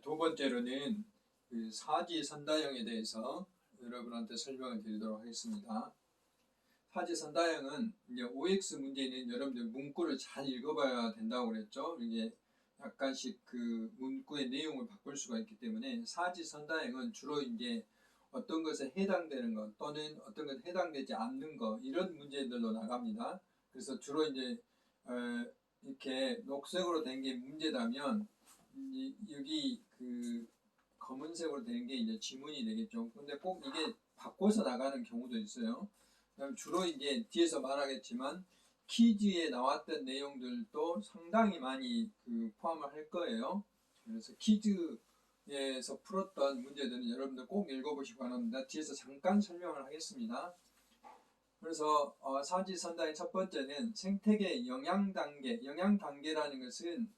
두 번째로는 그 사지선다형에 대해서 여러분한테 설명을 드리도록 하겠습니다. 사지선다형은 이제 OX 문제는 여러분들 문구를 잘 읽어봐야 된다고 그랬죠. 이게 약간씩 그 문구의 내용을 바꿀 수가 있기 때문에 사지선다형은 주로 이제 어떤 것에 해당되는 것 또는 어떤 것에 해당되지 않는 것 이런 문제들로 나갑니다. 그래서 주로 이제 이렇게 녹색으로 된 게 문제라면 여기 그 검은색으로 된 게 이제 지문이 되겠죠. 근데 꼭 이게 바꿔서 나가는 경우도 있어요. 그다음 주로 이제 뒤에서 말하겠지만 퀴즈에 나왔던 내용들도 상당히 많이 그 포함을 할 거예요. 그래서 퀴즈에서 풀었던 문제들은 여러분들 꼭 읽어보시기 바랍니다. 뒤에서 잠깐 설명을 하겠습니다. 그래서 사지선다의 첫 번째는 생태계 영양 단계. 영양 단계라는 것은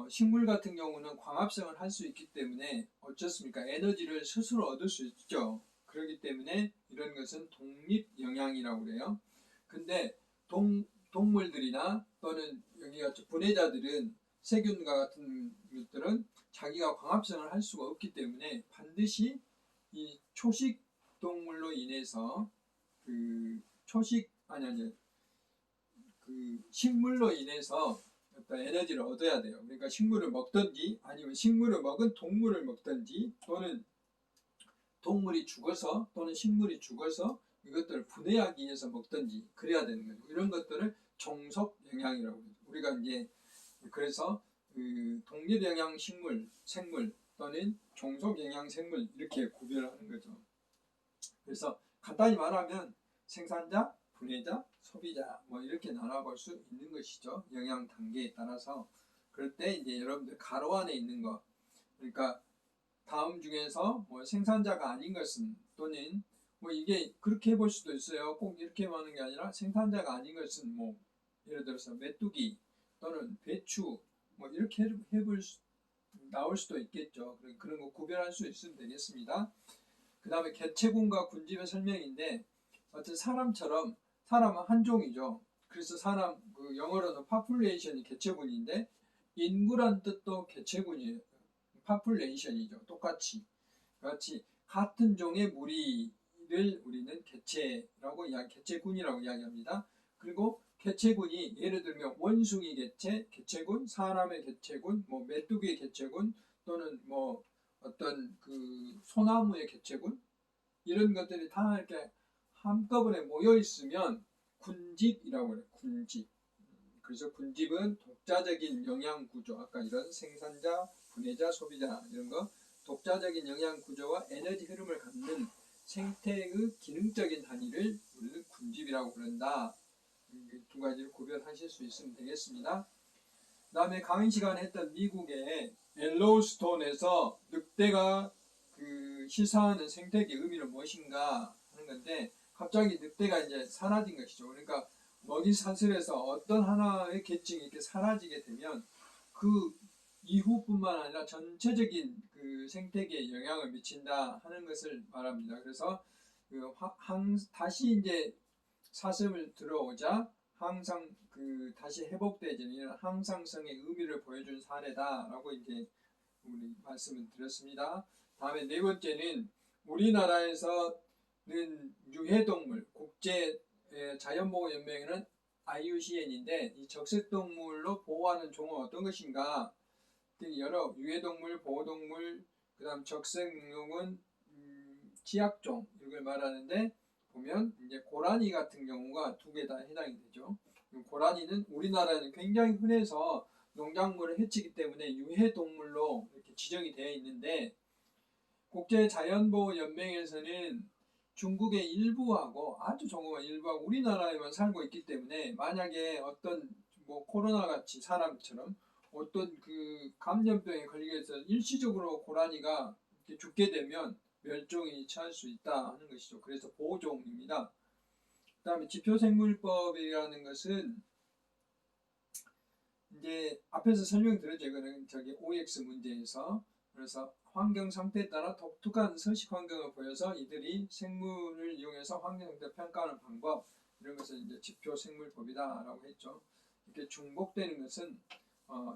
식물 같은 경우는 광합성을 할 수 있기 때문에 어떻습니까? 에너지를 스스로 얻을 수 있죠. 그렇기 때문에 이런 것은 독립영양이라고 그래요. 근데 동물들이나 또는 여기가 분해자들은 세균과 같은 것들은 자기가 광합성을 할 수가 없기 때문에 반드시 이 초식 동물로 인해서 그 식물로 인해서 어떤 에너지를 얻어야 돼요. 그러니까 식물을 먹든지 아니면 식물을 먹은 동물을 먹든지 또는 동물이 죽어서 또는 식물이 죽어서 이것들을 분해하기 위해서 먹든지 그래야 되는 거죠. 이런 것들을 종속 영양이라고 해요. 우리가 이제 그래서 그 독립 영양 생물 또는 종속 영양 생물 이렇게 구별하는 거죠. 그래서 간단히 말하면 생산자, 분해자, 소비자 뭐 이렇게 나눠볼 수 있는 것이죠. 영양 단계에 따라서. 그럴 때 이제 여러분들 가로 안에 있는 거, 그러니까 다음 중에서 뭐 생산자가 아닌 것은 또는 뭐 이게 그렇게 해볼 수도 있어요. 꼭 이렇게 하는 게 아니라 생산자가 아닌 것은 뭐 예를 들어서 메뚜기 또는 배추 뭐 이렇게 해볼 나올 수도 있겠죠. 그런 거 구별할 수 있으면 되겠습니다. 그 다음에 개체군과 군집의 설명인데 어쨌든 사람처럼 사람은 한 종이죠. 그래서 사람 그 영어로는 population이 개체군인데 인구란 뜻도 개체군이에요. population이죠. 똑같이 같은 종의 무리를 우리는 개체군이라고 이야기합니다. 그리고 개체군이 예를 들면 원숭이 개체군, 사람의 개체군, 뭐 메뚜기의 개체군 또는 뭐 어떤 그 소나무의 개체군 이런 것들이 다 이렇게 한꺼번에 모여 있으면 군집이라고 해요. 군집. 그래서 군집은 독자적인 영양 구조, 아까 이런 생산자, 분해자, 소비자 이런 거 독자적인 영양 구조와 에너지 흐름을 갖는 생태의 기능적인 단위를 우리는 군집이라고 부른다. 두 가지를 구별하실 수 있으면 되겠습니다. 그 다음에 강의 시간에 했던 미국의 옐로우스톤에서 늑대가 그 시사하는 생태계 의미는 무엇인가 하는 건데 갑자기 늑대가 이제 사라진 것이죠. 그러니까 먹이 사슬에서 어떤 하나의 계층이 이렇게 사라지게 되면 그 이후뿐만 아니라 전체적인 그 생태계에 영향을 미친다 하는 것을 말합니다. 그래서 다시 이제 사슴을 들어오자 항상 그 다시 회복되지는 항상성의 의미를 보여준 사례다라고 이제 우리 말씀을 드렸습니다. 다음에 네 번째는 우리나라에서는 유해동물 국제 자연보호연맹에는 IUCN인데 이 적색동물로 보호하는 종은 어떤 것인가? 여러 유해동물, 보호동물, 그다음 적색동물은 취약종 이걸 말하는데 보면 이제 고라니 같은 경우가 두 개 다 해당이 되죠. 고라니는 우리나라에는 굉장히 흔해서 농작물을 해치기 때문에 유해동물로 이렇게 지정이 되어 있는데 국제자연보호연맹에서는 중국의 일부하고 아주 조그만 일부하고 우리나라에만 살고 있기 때문에 만약에 어떤 뭐 코로나 같이 사람처럼 어떤 그 감염병에 걸리게 해서 일시적으로 고라니가 이렇게 죽게 되면 멸종이 처할 수 있다 하는 것이죠. 그래서 보호종입니다. 그 다음에 지표생물법이라는 것은 이제 앞에서 설명드렸죠. 이거는 저기 OX 문제에서 그래서 환경 상태에 따라 독특한 서식 환경을 보여서 이들이 생물을 이용해서 환경 상태 평가하는 방법 이런 것을 이제 지표생물법이다라고 했죠. 이렇게 중복되는 것은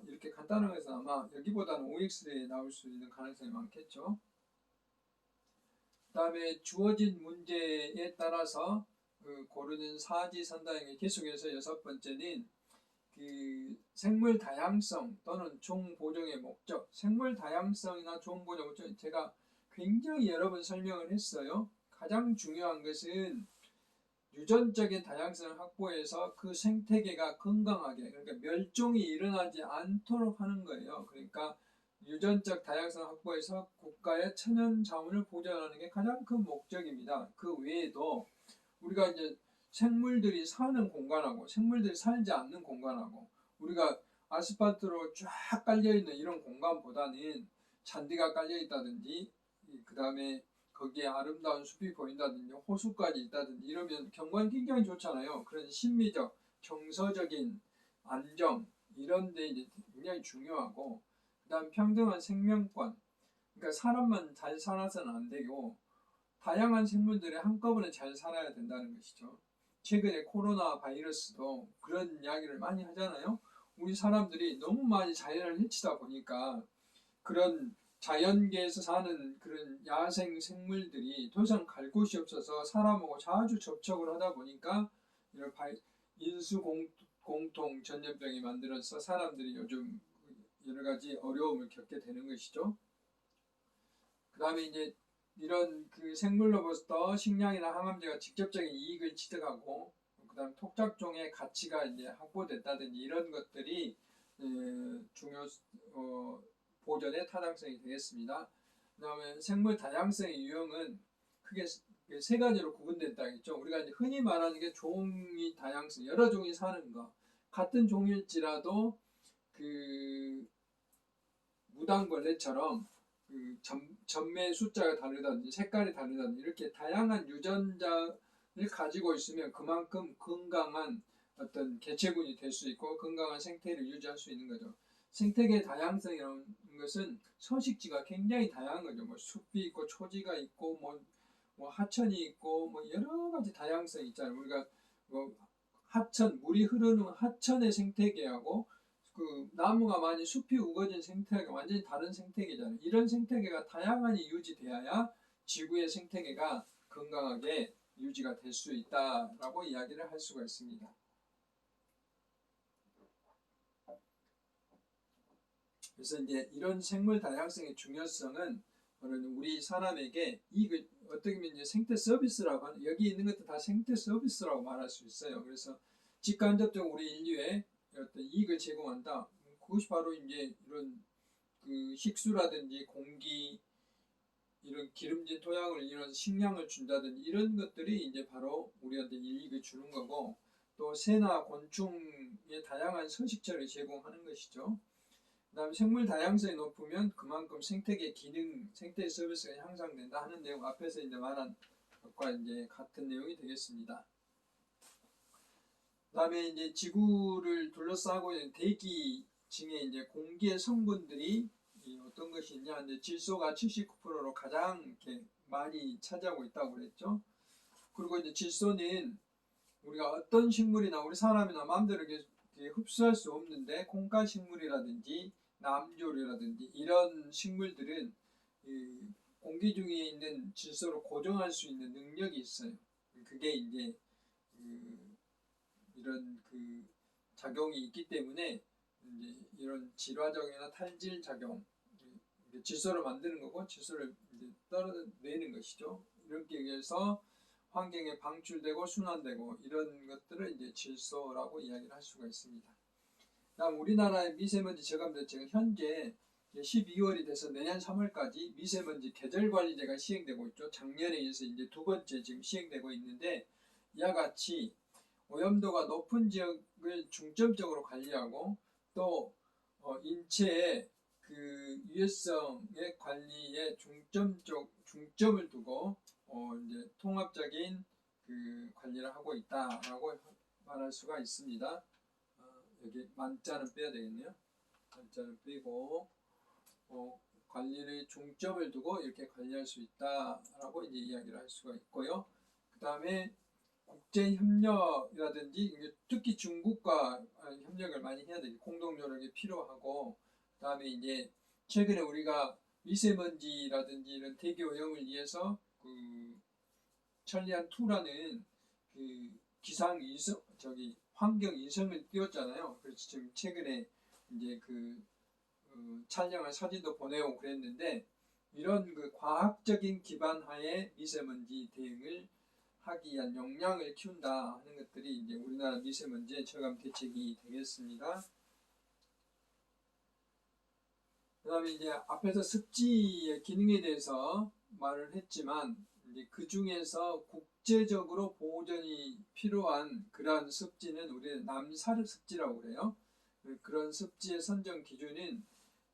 이렇게 간단한 것은 아마 여기보다는 OX에 나올 수 있는 가능성이 많겠죠. 그 다음에 주어진 문제에 따라서 고르는 사지선다형의 계속해서 6번째는 생물 다양성 또는 종보종의 목적. 생물 다양성이나 종보종 목적, 제가 굉장히 여러 번 설명을 했어요. 가장 중요한 것은 유전적인 다양성을 확보해서 그 생태계가 건강하게, 그러니까 멸종이 일어나지 않도록 하는 거예요. 그러니까 유전적 다양성을 확보해서 국가의 천연 자원을 보존하는 게 가장 큰 목적입니다. 그 외에도 우리가 이제 생물들이 사는 공간하고 생물들이 살지 않는 공간하고, 우리가 아스팔트로 쫙 깔려있는 이런 공간보다는 잔디가 깔려있다든지, 그 다음에 거기에 아름다운 숲이 보인다든지 호수까지 있다든지 이러면 경관이 굉장히 좋잖아요. 그런 심미적, 정서적인 안정, 이런 데 이제 굉장히 중요하고, 그 다음 평등한 생명권, 그러니까 사람만 잘 살아서는 안 되고 다양한 생물들이 한꺼번에 잘 살아야 된다는 것이죠. 최근에 코로나 바이러스도 그런 이야기를 많이 하잖아요. 우리 사람들이 너무 많이 자연을 해치다 보니까 그런 자연계에서 사는 그런 야생 생물들이 더 이상 갈 곳이 없어서 사람하고 자주 접촉을 하다 보니까 이런 인수 공통 전염병이 만들어서 사람들이 요즘 여러 가지 어려움을 겪게 되는 것이죠. 그 다음에 이제 이런 생물로부터 식량이나 항암제가 직접적인 이익을 취득하고, 그 다음 토착종의 가치가 이제 확보됐다든지 이런 것들이 중요 보존의 타당성이 되겠습니다. 그 다음에 생물 다양성의 유형은 크게 세 가지로 구분된다 했죠. 우리가 이제 흔히 말하는 게 종이 다양성, 여러 종이 사는 거. 같은 종일지라도 무당벌레처럼 점의 숫자가 다르다든지 색깔이 다르다든지 이렇게 다양한 유전자를 가지고 있으면 그만큼 건강한 어떤 개체군이 될 수 있고 건강한 생태를 유지할 수 있는 거죠. 생태계 다양성이라는 것은 서식지가 굉장히 다양한 거죠. 뭐 숲이 있고 초지가 있고 뭐 하천이 있고 뭐 여러 가지 다양성이 있잖아요. 우리가 뭐 하천, 물이 흐르는 하천의 생태계하고 나무가 많이 숲이 우거진 생태계가 완전히 다른 생태계잖아요. 이런 생태계가 다양하게 유지되어야 지구의 생태계가 건강하게 유지가 될 수 있다라고 이야기를 할 수가 있습니다. 그래서 이제 이런 생물 다양성의 중요성은 우리 사람에게 이익을 어떻게 보면 이제 생태 서비스라고 하는, 여기 있는 것도 다 생태 서비스라고 말할 수 있어요. 그래서 직간접적으로 우리 인류에 어떤 이익을 제공한다. 그것이 바로 이제 이런 식수라든지 공기, 이런 기름진 토양을 이런 식량을 준다든지 이런 것들이 이제 바로 우리한테 이익을 주는 거고, 또 새나 곤충의 다양한 서식처를 제공하는 것이죠. 그 다음에 생물 다양성이 높으면 그만큼 생태계 기능, 생태 서비스가 향상된다 하는 내용, 앞에서 이제 말한 것과 이제 같은 내용이 되겠습니다. 그 다음에 이제 지구를 둘러싸고 있는 대기층에 이제 공기의 성분들이 어떤 것이 있냐, 이제 질소가 79%로 가장 이렇게 많이 차지하고 있다고 그랬죠. 그리고 이제 질소는 우리가 어떤 식물이나 우리 사람이나 마음대로 이렇게 흡수할 수 없는데, 콩가 식물이라든지 남조류라든지 이런 식물들은 공기 중에 있는 질소를 고정할 수 있는 능력이 있어요. 그게 이제 이런 작용이 있기 때문에 이제 이런 질화작용이나 탈질 작용, 질소를 만드는 거고 질소를 이제 떨어내는 것이죠. 이렇게 해서 환경에 방출되고 순환되고 이런 것들을 이제 질소라고 이야기를 할 수가 있습니다. 다음 우리나라의 미세먼지 저감 대책은 현재 12월이 돼서 내년 3월까지 미세먼지 계절관리제가 시행되고 있죠. 작년에 이어서 이제 두 번째 지금 시행되고 있는데, 이와 같이 오염도가 높은 지역을 중점적으로 관리하고 또 인체의 유해성의 관리에 중점을 두고 이제 통합적인 관리를 하고 있다라고 말할 수가 있습니다. 여기 만자는 빼야 되겠네요. 만자는 빼고 관리를 중점을 두고 이렇게 관리할 수 있다라고 이제 이야기를 할 수가 있고요. 그 다음에 국제 협력이라든지 특히 중국과 협력을 많이 해야 되지. 공동 노력이 필요하고, 그다음에 이제 최근에 우리가 미세먼지라든지 이런 대기 오염을 위해서 그 천리안 2라는 그 기상 위성 환경 위성을 띄웠잖아요. 그래서 지금 최근에 이제 촬영한 사진도 보내고 그랬는데, 이런 그 과학적인 기반 하에 미세먼지 대응을 하기 위한 역량을 키운다 하는 것들이 이제 우리나라 미세먼지의 저감 대책이 되겠습니다. 그 다음에 이제 앞에서 습지의 기능에 대해서 말을 했지만, 이제 그 중에서 국제적으로 보존이 필요한 그러한 습지는 우리는 남사르 습지라고 그래요. 그런 습지의 선정 기준은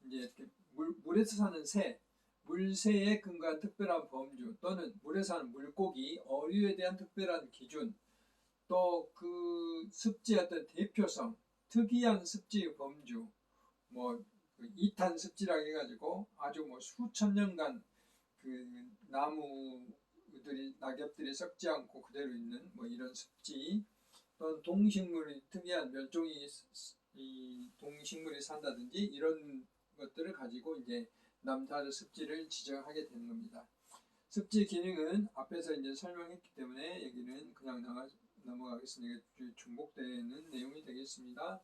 이제 물에서 사는 새, 물새에 근거한 특별한 범주, 또는 물에 사는 물고기, 어류에 대한 특별한 기준, 또 그 습지의 어떤 대표성, 특이한 습지의 범주, 뭐 이탄 습지라고 해가지고 아주 뭐 수천 년간 그 나무들이 낙엽들이 썩지 않고 그대로 있는 뭐 이런 습지, 또는 동식물이 특이한 멸종이 이 동식물이 산다든지 이런 것들을 가지고 이제 남사르 습지를 지정하게 되는 겁니다. 습지 기능은 앞에서 이제 설명했기 때문에 여기는 그냥 넘어가겠습니다. 중복되는 내용이 되겠습니다.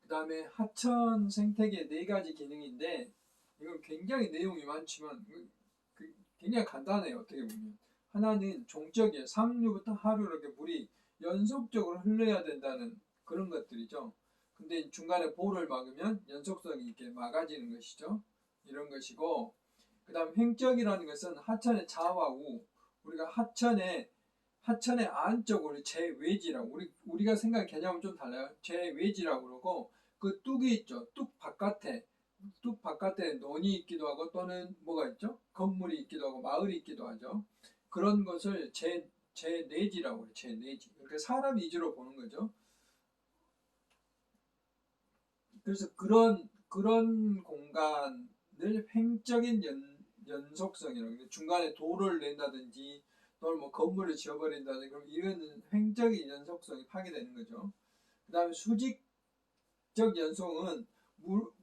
그 다음에 하천 생태계 4가지 기능인데, 이건 굉장히 내용이 많지만 굉장히 간단해요. 어떻게 보면 하나는 종적이에요. 상류부터 하류 이렇게 물이 연속적으로 흘러야 된다는 그런 것들이죠. 근데 중간에 볼을 막으면 연속성이 이렇게 막아지는 것이죠. 이런 것이고, 그 다음 횡적이라는 것은 하천의 좌와 우, 우리가 하천의 안쪽으로 제외지라고, 우리가 생각하는 개념은 좀 달라요. 제외지라고 그러고, 그 뚝이 있죠. 뚝 바깥에 논이 있기도 하고, 또는 뭐가 있죠? 건물이 있기도 하고 마을이 있기도 하죠. 그런 것을 제내지라고 해요. 제내지. 그러니까 사람 위주로 보는 거죠. 그래서 그런 공간을 횡적인 연속성이라고, 중간에 도로를 낸다든지 또는 뭐 건물을 지어버린다든지, 그럼 이런 횡적인 연속성이 파괴되는 거죠. 그 다음에 수직적 연속은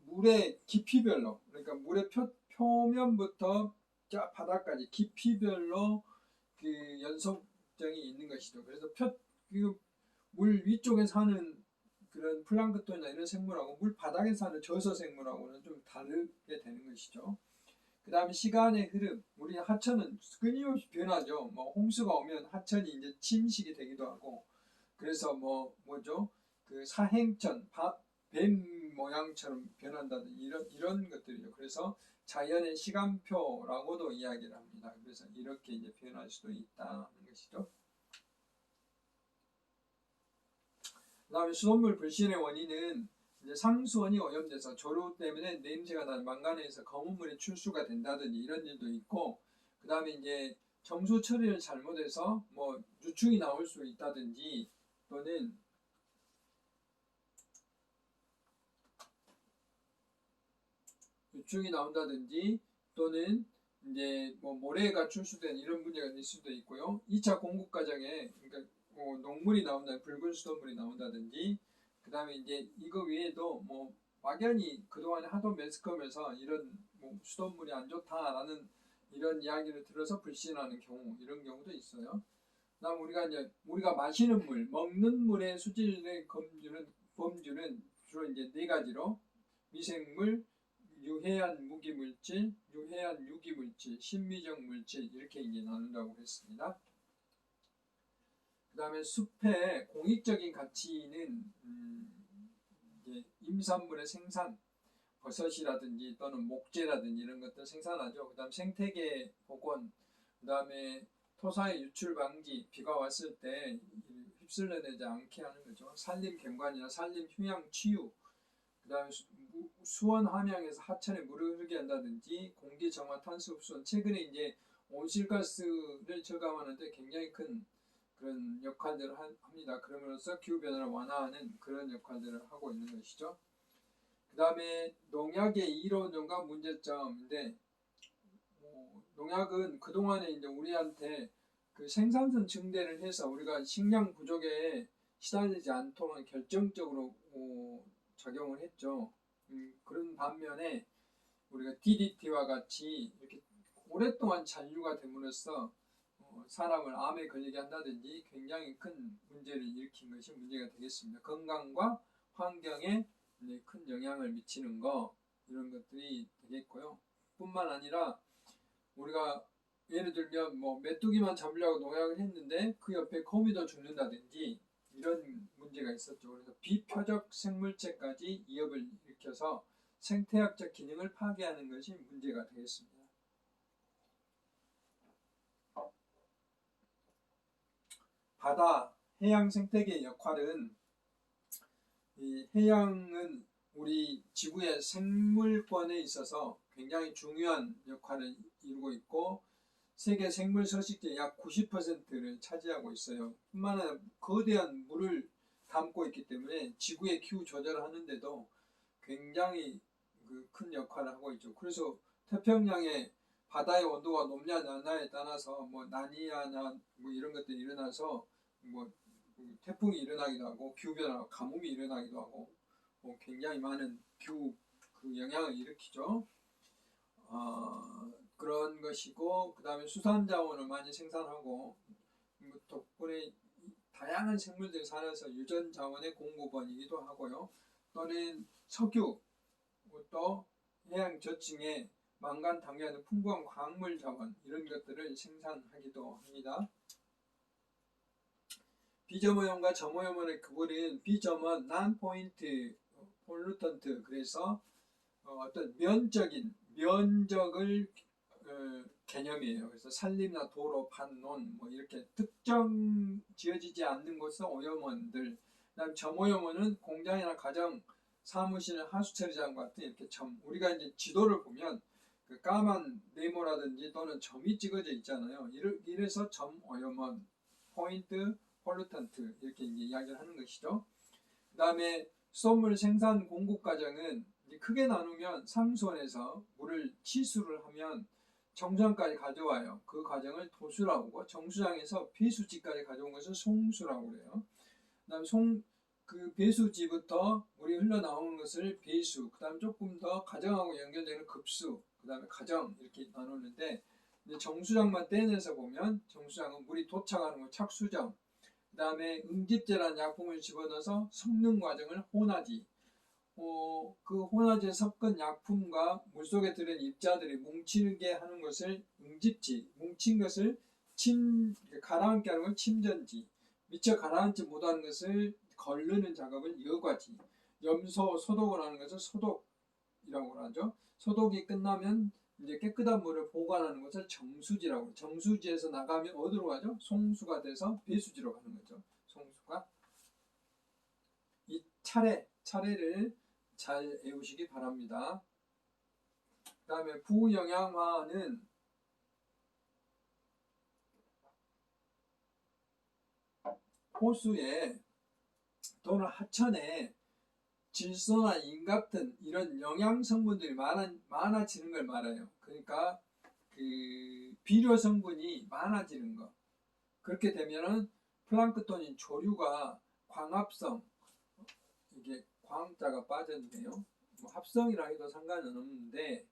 물의 깊이별로, 그러니까 물의 표면부터 바닥까지 깊이별로 그 연속성이 있는 것이죠. 그래서 물 위쪽에 사는 그런 플랑크톤이나 이런 생물하고 물 바닥에 사는 저서 생물하고는 좀 다르게 되는 것이죠. 그 다음에 시간의 흐름, 우리 하천은 끊임없이 변하죠. 뭐 홍수가 오면 하천이 이제 침식이 되기도 하고, 그래서 뭐죠? 그 사행천, 뱀 모양처럼 변한다든지 이런 것들이죠. 그래서 자연의 시간표라고도 이야기를 합니다. 그래서 이렇게 이제 변할 수도 있다는 것이죠. 그 다음에 수돗물 불신의 원인은 이제 상수원이 오염돼서 조류 때문에 냄새가 나는 망간에서 검은 물이 출수가 된다든지 이런 일도 있고, 그 다음에 이제 정수 처리를 잘못해서 뭐 유충이 나올 수 있다든지, 또는 유충이 나온다든지, 또는 이제 뭐 모래가 출수된 이런 문제가 있을 수도 있고요. 2차 공급 과정에 그러니까 녹물이 나온다, 붉은 수돗물이 나온다든지, 그 다음에 이제 이거 외에도 뭐 막연히 그동안에 하도 매스컴에서 이런 뭐 수돗물이 안 좋다라는 이런 이야기를 들어서 불신하는 경우, 이런 경우도 있어요. 그다음 우리가 마시는 물, 먹는 물의 수질의 범주는 주로 이제 4가지로 미생물, 유해한 무기물질, 유해한 유기물질, 신미적 물질 이렇게 이제 나눈다고 했습니다. 그 다음에 숲의 공익적인 가치는 이제 임산물의 생산, 버섯이라든지 또는 목재라든지 이런 것들 생산하죠. 그 다음 생태계 복원, 그 다음에 토사의 유출 방지, 비가 왔을 때 휩쓸려내지 않게 하는 거죠. 산림 경관이나 산림 휴양 치유, 그 다음에 수원 함양에서 하천에 물을 흐르게 한다든지, 공기 정화 탄소 흡수원, 최근에 이제 온실가스를 저감하는데 굉장히 큰 그런 역할들을 합니다. 그러면서 기후변화를 완화하는 그런 역할들을 하고 있는 것이죠. 그 다음에 농약의 이론과 문제점인데, 농약은 그동안에 이제 우리한테 그 생산성 증대를 해서 우리가 식량 부족에 시달리지 않도록 결정적으로 작용을 했죠. 그런 반면에 우리가 DDT와 같이 이렇게 오랫동안 잔류가 됨으로써 사람을 암에 걸리게 한다든지 굉장히 큰 문제를 일으킨 것이 문제가 되겠습니다. 건강과 환경에 큰 영향을 미치는 거 이런 것들이 되겠고요. 뿐만 아니라 우리가 예를 들면 뭐 메뚜기만 잡으려고 농약을 했는데 그 옆에 거미도 죽는다든지 이런 문제가 있었죠. 그래서 비표적 생물체까지 위협을 일으켜서 생태학적 기능을 파괴하는 것이 문제가 되겠습니다. 바다, 해양 생태계의 역할은 이 해양은 우리 지구의 생물권에 있어서 굉장히 중요한 역할을 이루고 있고 세계 생물 서식지의 약 90%를 차지하고 있어요. 뿐만 아니라 거대한 물을 담고 있기 때문에 지구의 기후 조절을 하는데도 굉장히 큰 역할을 하고 있죠. 그래서 태평양의 바다의 온도가 높냐 낮냐에 따라서 뭐 나니아나 뭐 이런 것들이 일어나서 뭐 태풍이 일어나기도 하고 기후변화, 가뭄이 일어나기도 하고 굉장히 많은 기후 영향을 일으키죠. 그런 것이고 그 다음에 수산자원을 많이 생산하고 덕분에 다양한 생물들이 살아서 유전자원의 공급원이기도 하고요. 또는 석유, 또 해양 저층에 망간, 당뇨 등 풍부한 광물 자원 이런 것들을 생산하기도 합니다. 비점오염과 점오염의 구분은 비점은 non-point pollutant 그래서 어떤 면적을 개념이에요. 그래서 산림이나 도로, 반론 뭐 이렇게 특정 지어지지 않는 곳은 오염원들. 그다음 점오염원은 공장이나 가정, 사무실, 하수처리장 같은 이렇게 점. 우리가 이제 지도를 보면 그 까만 네모라든지 또는 점이 찍어져 있잖아요. 이래서 점오염원, 포인트, 폴루턴트 이렇게 이제 이야기를 하는 것이죠. 그다음에 수돗물 생산 공급 과정은 크게 나누면 상수원에서 물을 치수를 하면 정수장까지 가져와요. 그 과정을 도수라고 하고 정수장에서 배수지까지 가져온 것을 송수라고 그래요. 그다음 그 배수지부터 물이 흘러나오는 것을 배수, 그다음 조금 더 가정하고 연결되는 급수, 그다음에 가정 이렇게 나누는데 정수장만 떼내서 보면 정수장은 물이 도착하는 건 착수정, 그다음에 응집제라는 약품을 집어넣어서 섞는 과정을 혼화지. 그 혼화제 섞은 약품과 물속에 들은 입자들이 뭉치게 하는 것을 응집지, 뭉친 것을 가라앉게 하는 걸 침전지, 미처 가라앉지 못하는 것을 걸르는 작업을 여과지, 염소, 소독을 하는 것을 소독이라고 하죠. 소독이 끝나면 이제 깨끗한 물을 보관하는 것을 정수지라고 해요. 정수지에서 나가면 어디로 가죠? 송수가 돼서 배수지로 가는 거죠. 송수가. 이 차례를 잘 외우시기 바랍니다. 그 다음에 부영양화는 호수에 또는 하천에 질소나 인 같은 이런 영양 성분들이 많아지는 걸 말해요. 그러니까 그 비료 성분이 많아지는 것. 그렇게 되면은 플랑크톤인 조류가 광합성, 이게 광자가 빠졌네요. 뭐 합성이라 해도 상관은 없는데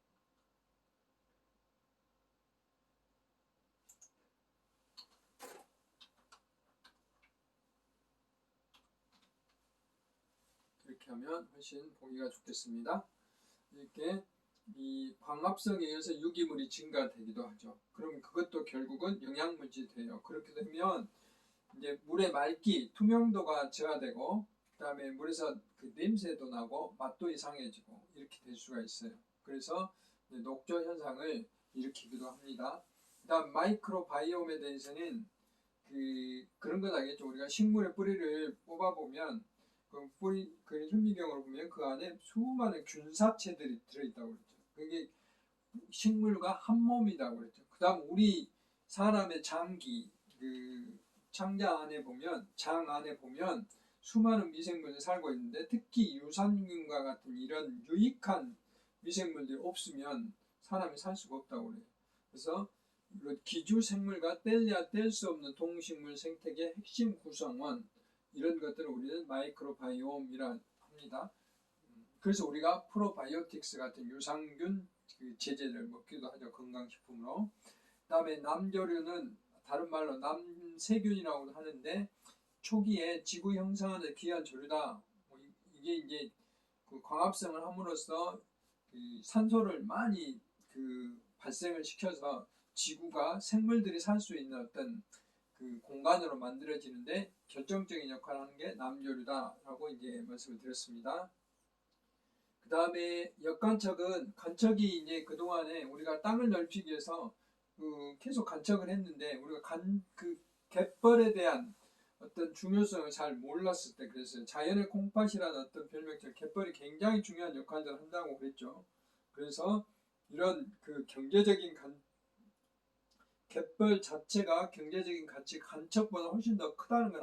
이렇게 하면 훨씬 보기가 좋겠습니다. 이렇게 이 광합성에 의해서 유기물이 증가되기도 하죠. 그럼 그것도 결국은 영양물질이 돼요. 그렇게 되면 이제 물의 맑기, 투명도가 저하되고 그다음에 물에서 그 냄새도 나고 맛도 이상해지고 이렇게 될 수가 있어요. 그래서 녹조 현상을 일으키기도 합니다. 그다음 마이크로바이옴에 대해서는 그런 건 알겠죠. 우리가 식물의 뿌리를 뽑아보면 그 현미경으로 보면 그 안에 수많은 균사체들이 들어있다고 그랬죠. 그게 식물과 한 몸이라고 그랬죠. 그다음 우리 사람의 장기, 창자 안에 보면 장 안에 보면 수많은 미생물들이 살고 있는데 특히 유산균과 같은 이런 유익한 미생물들이 없으면 사람이 살 수가 없다고 그래요. 그래서 기주 생물과 뗄래야 뗄 수 없는 동식물 생태계 핵심 구성원, 이런 것들을 우리는 마이크로바이옴이라 합니다. 그래서 우리가 프로바이오틱스 같은 유산균 제제를 먹기도 하죠. 건강식품으로. 그 다음에 남조류는 다른 말로 남세균이라고 하는데, 초기에 지구 형성하는 귀한 조류다. 이게 이제 그 광합성을 함으로써 산소를 많이 발생을 시켜서 지구가 생물들이 살 수 있는 어떤 공간으로 만들어지는데 결정적인 역할을 하는 게 남조류다라고 이제 말씀을 드렸습니다. 그 다음에 역간척은, 간척이 이제 그동안에 우리가 땅을 넓히기 위해서 계속 간척을 했는데, 우리가 갯벌에 대한 어떤 중요성을 잘 몰랐을 때 그랬어요. 자연의 콩팥이라는 어떤 별명처럼 갯벌이 굉장히 중요한 역할을 한다고 그랬죠. 그래서 이런 경제적인 갯벌 자체가 경제적인 가치 간척보다 훨씬 더 크다는 걸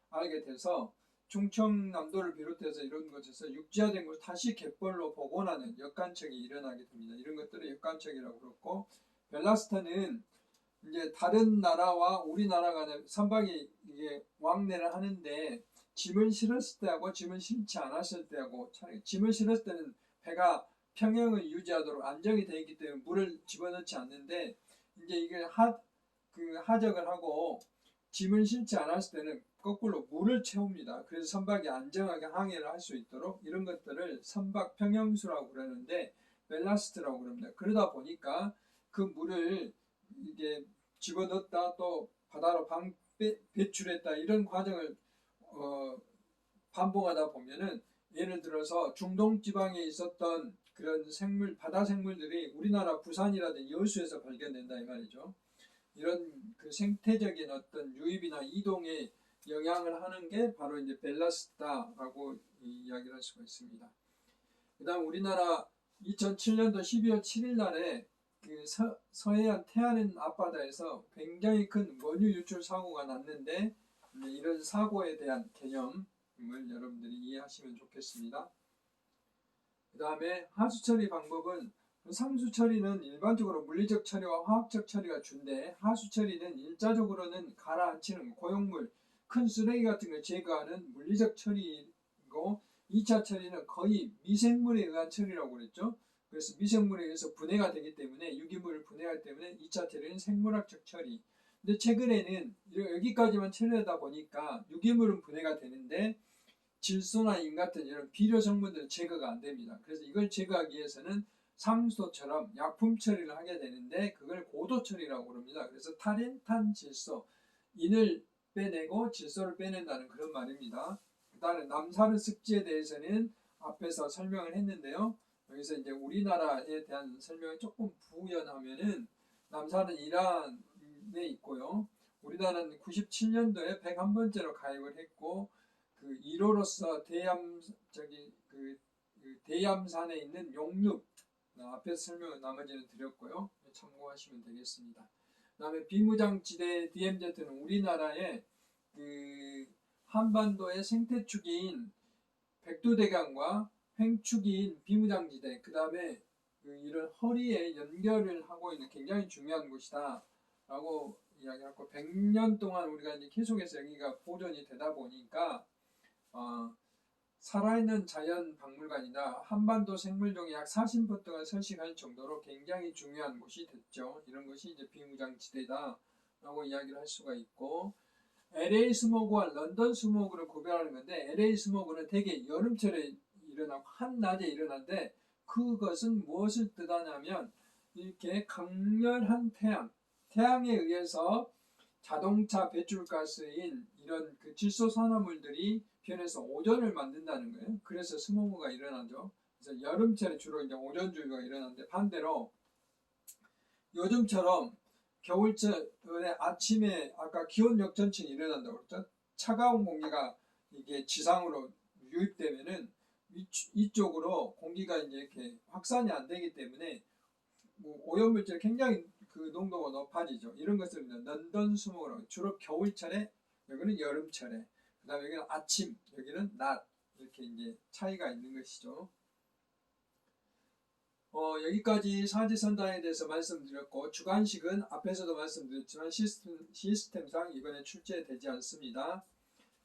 알게 돼서 충청남도를 비롯해서 이런 곳에서 육지화된 곳을 다시 갯벌로 복원하는 역간척이 일어나게 됩니다. 이런 것들을 역간척이라고 그랬고, 벨라스터는 이제 다른 나라와 우리나라 간에 선박이 이게 왕래를 하는데, 짐을 실었을 때하고 짐을 실지 않았을 때하고, 짐을 실었을 때는 배가 평형을 유지하도록 안정이 되어 있기 때문에 물을 집어넣지 않는데, 이제 이게 하적을 하고 짐을 실지 않았을 때는 거꾸로 물을 채웁니다. 그래서 선박이 안정하게 항해를 할 수 있도록, 이런 것들을 선박 평형수라고 그러는데 벨라스트라고 그럽니다. 그러다 보니까 그 물을 이게 집어넣었다 또 바다로 배출했다, 이런 과정을 반복하다 보면은, 예를 들어서 중동 지방에 있었던 그런 바다 생물들이 우리나라 부산이라든지 여수에서 발견된다 이 말이죠. 이런 생태적인 어떤 유입이나 이동에 영향을 하는 게 바로 이제 벨라스트다라고 이야기를 할 수가 있습니다. 그다음 우리나라 2007년도 12월 7일 날에 서해안 태안인 앞바다에서 굉장히 큰 원유 유출 사고가 났는데, 이런 사고에 대한 개념을 여러분들이 이해하시면 좋겠습니다. 그 다음에 하수 처리 방법은, 상수 처리는 일반적으로 물리적 처리와 화학적 처리가 주인데, 하수 처리는 일자적으로는 가라앉히는 고용물, 큰 쓰레기 같은 걸 제거하는 물리적 처리이고, 2차 처리는 거의 미생물에 의한 처리라고 그랬죠. 그래서 미생물에 의해서 분해가 되기 때문에, 유기물을 분해하기 때문에 2차 처리는 생물학적 처리. 근데 최근에는 여기까지만 처리하다 보니까 유기물은 분해가 되는데 질소나 인 같은 이런 비료 성분들은 제거가 안 됩니다. 그래서 이걸 제거하기 위해서는 상수도처럼 약품 처리를 하게 되는데, 그걸 고도 처리라고 그럽니다. 그래서 탈인, 탄, 질소, 인을 빼내고 질소를 빼낸다는 그런 말입니다. 그다음에 남사르 습지에 대해서는 앞에서 설명을 했는데요. 여기서 이제 우리나라에 대한 설명을 조금 부연하면은, 남사는 이란에 있고요. 우리나라는 97년도에 101번째로 가입을 했고, 1호로서 대얌산에 있는 용룹, 앞에서 설명을 나머지는 드렸고요. 참고하시면 되겠습니다. 그 다음에 비무장지대 DMZ는 우리나라의 한반도의 생태축인 백두대간과 횡축인 비무장지대, 그 다음에 이런 허리에 연결을 하고 있는 굉장히 중요한 곳이다 라고 이야기하고, 100년 동안 우리가 이제 계속해서 여기가 보존이 되다 보니까 살아있는 자연 박물관이다, 한반도 생물종의 약 40%가 서식할 정도로 굉장히 중요한 곳이 됐죠. 이런 것이 이제 비무장지대다 라고 이야기를 할 수가 있고, LA 스모그와 런던 스모그를 구별하는 건데, LA 스모그는 대개 여름철에 일어나고 한낮에 일어나는데, 그것은 무엇을 뜻하냐면, 이렇게 강렬한 태양에 의해서 자동차 배출가스인 이런 질소산화물들이 변해서 오존을 만든다는 거예요. 그래서 스모그가 일어나죠. 그래서 여름철에 주로 이제 오존주의가 일어나는데, 반대로 요즘처럼 겨울철에 아침에 아까 기온 역전층이 일어난다고 그랬죠. 차가운 공기가 이게 지상으로 유입되면은 이쪽으로 공기가 이제 이렇게 확산이 안 되기 때문에 오염물질 굉장히 농도가 높아지죠. 이런 것을 런던 스모그라고, 주로 겨울철에, 여기는 여름철에, 그 다음에 여기는 아침, 여기는 낮, 이렇게 이제 차이가 있는 것이죠. 여기까지 사지선다에 대해서 말씀드렸고 주관식은 앞에서도 말씀드렸지만 시스템상 이번에 출제되지 않습니다.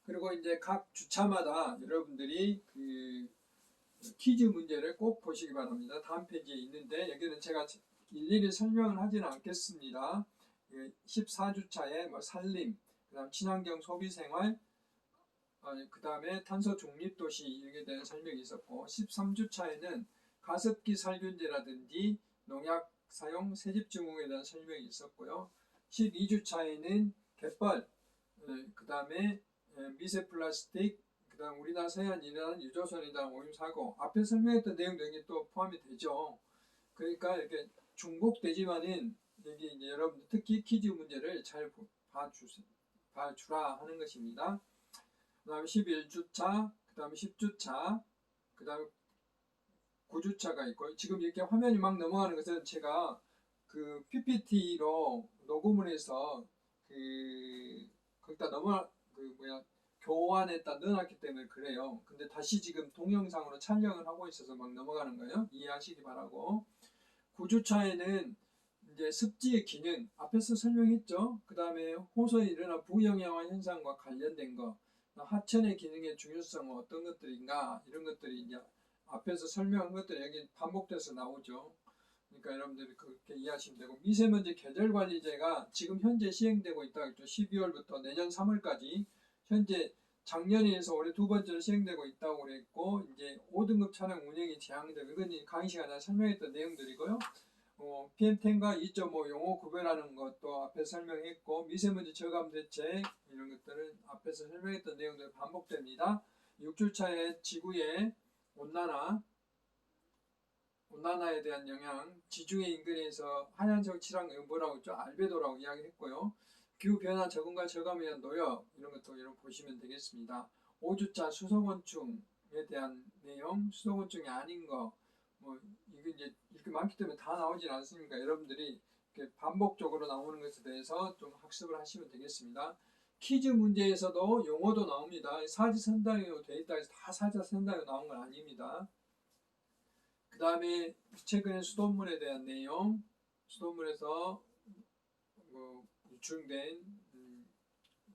그리고 이제 각 주차마다 여러분들이 그 퀴즈 문제를 꼭 보시기 바랍니다. 다음 페이지에 있는데 여기는 제가 일일이 설명을 하지는 않겠습니다. 14주차에 뭐 산림, 그다음 친환경 소비생활, 그 다음에 탄소 중립도시 이에 대한 설명이 있었고 13주차에는 가습기 살균제라든지 농약 사용 세집 증후에 대한 설명이 있었고요. 12주차에는 갯벌, 그 다음에 미세 플라스틱, 그 다음 우리나라 서해안에 일어나는 유조선에 대한 오염 사고 앞에 설명했던 내용들이 또 포함이 되죠. 그러니까 이렇게 중복되지만은 여기 이제 여러분들 특히 퀴즈 문제를 잘 봐주라 하는 것입니다. 그 다음에 11주차, 그 다음에 10주차, 그 다음에 9주차가 있고 지금 이렇게 화면이 막 넘어가는 것은 제가 그 PPT로 녹음을 해서 거기다 교환했다 넣어놨기 때문에 그래요. 근데 다시 지금 동영상으로 촬영을 하고 있어서 막 넘어가는 거예요. 이해하시기 바라고. 9주차에는 이제 습지의 기능 앞에서 설명했죠. 그 다음에 호소에 일어난 부영양화 현상과 관련된 거, 하천의 기능의 중요성은 어떤 것들인가 이런 것들이 이제 앞에서 설명한 것들이 여기 반복돼서 나오죠. 그러니까 여러분들이 그렇게 이해하시면 되고 미세먼지 계절관리제가 지금 현재 시행되고 있다고 했죠. 12월부터 내년 3월까지 현재 작년에 해서 올해 두 번째로 시행되고 있다고 그랬고 이제 5등급 차량 운행이 제한되고 이건 강의 시간에 설명했던 내용들이고요. PM10과 2.5 용어 구별하는 것도 앞에 설명했고 미세먼지 저감 대책 이런 것들은 앞에서 설명했던 내용들 반복됩니다. 6주차에 지구의 온난화에 대한 영향, 지중해 인근에서 하얀색 칠한 뭐라고 했죠? 알베도라고 이야기했고요. 기후변화 적응과 저감에 대한 노력 이런 것도 여러분 보시면 되겠습니다. 5주차 수소곤충에 대한 내용, 수소곤충이 아닌 거, 뭐 이게 이제 이렇게 많기 때문에 다 나오진 않습니까? 여러분들이 이렇게 반복적으로 나오는 것에 대해서 좀 학습을 하시면 되겠습니다. 퀴즈 문제에서도 용어도 나옵니다. 사지선다형으로 되어 있다 해서 다 사지선다형으로 나온 건 아닙니다. 그 다음에 최근에 수돗물에 대한 내용, 수돗물에서 유충된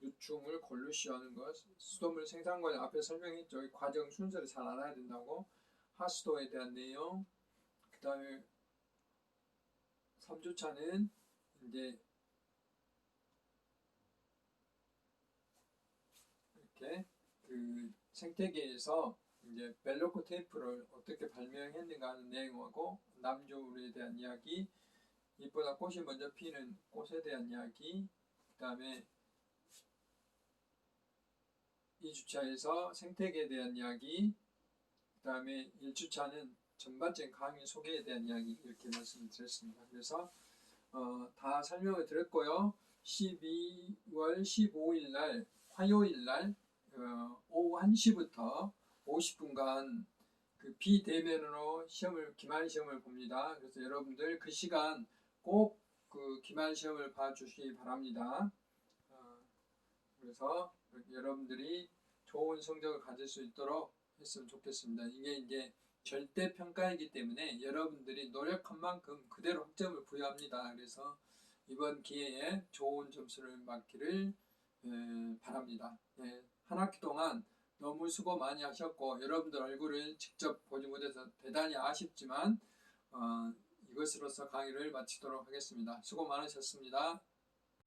유충을 권루시하는 것, 수돗물 생산 과정 앞에 설명했죠. 이 과정 순서를 잘 알아야 된다고. 하수도에 대한 내용, 그 다음에 3주차는 이제 이렇게 그 생태계에서 이제 벨로코 테이프를 어떻게 발명했는가 하는 내용하고 남조울에 대한 이야기, 잎보다 꽃이 먼저 피는 꽃에 대한 이야기, 그 다음에 2주차에서 생태계에 대한 이야기, 그 다음에 1주차는 전반적인 강의 소개에 대한 이야기 이렇게 말씀을 드렸습니다. 그래서 다 설명을 드렸고요. 12월 15일 날 화요일 날 오후 1시부터 50분간 그 비대면으로 기말 시험을 봅니다. 그래서 여러분들 그 시간 꼭 그 기말 시험을 봐주시기 바랍니다. 그래서 여러분들이 좋은 성적을 가질 수 있도록 했으면 좋겠습니다. 이게 이제 절대 평가이기 때문에 여러분들이 노력한 만큼 그대로 학점을 부여합니다. 그래서 이번 기회에 좋은 점수를 받기를 바랍니다. 한 학기 동안 너무 수고 많이 하셨고 여러분들 얼굴을 직접 보지 못해서 대단히 아쉽지만 이것으로서 강의를 마치도록 하겠습니다. 수고 많으셨습니다.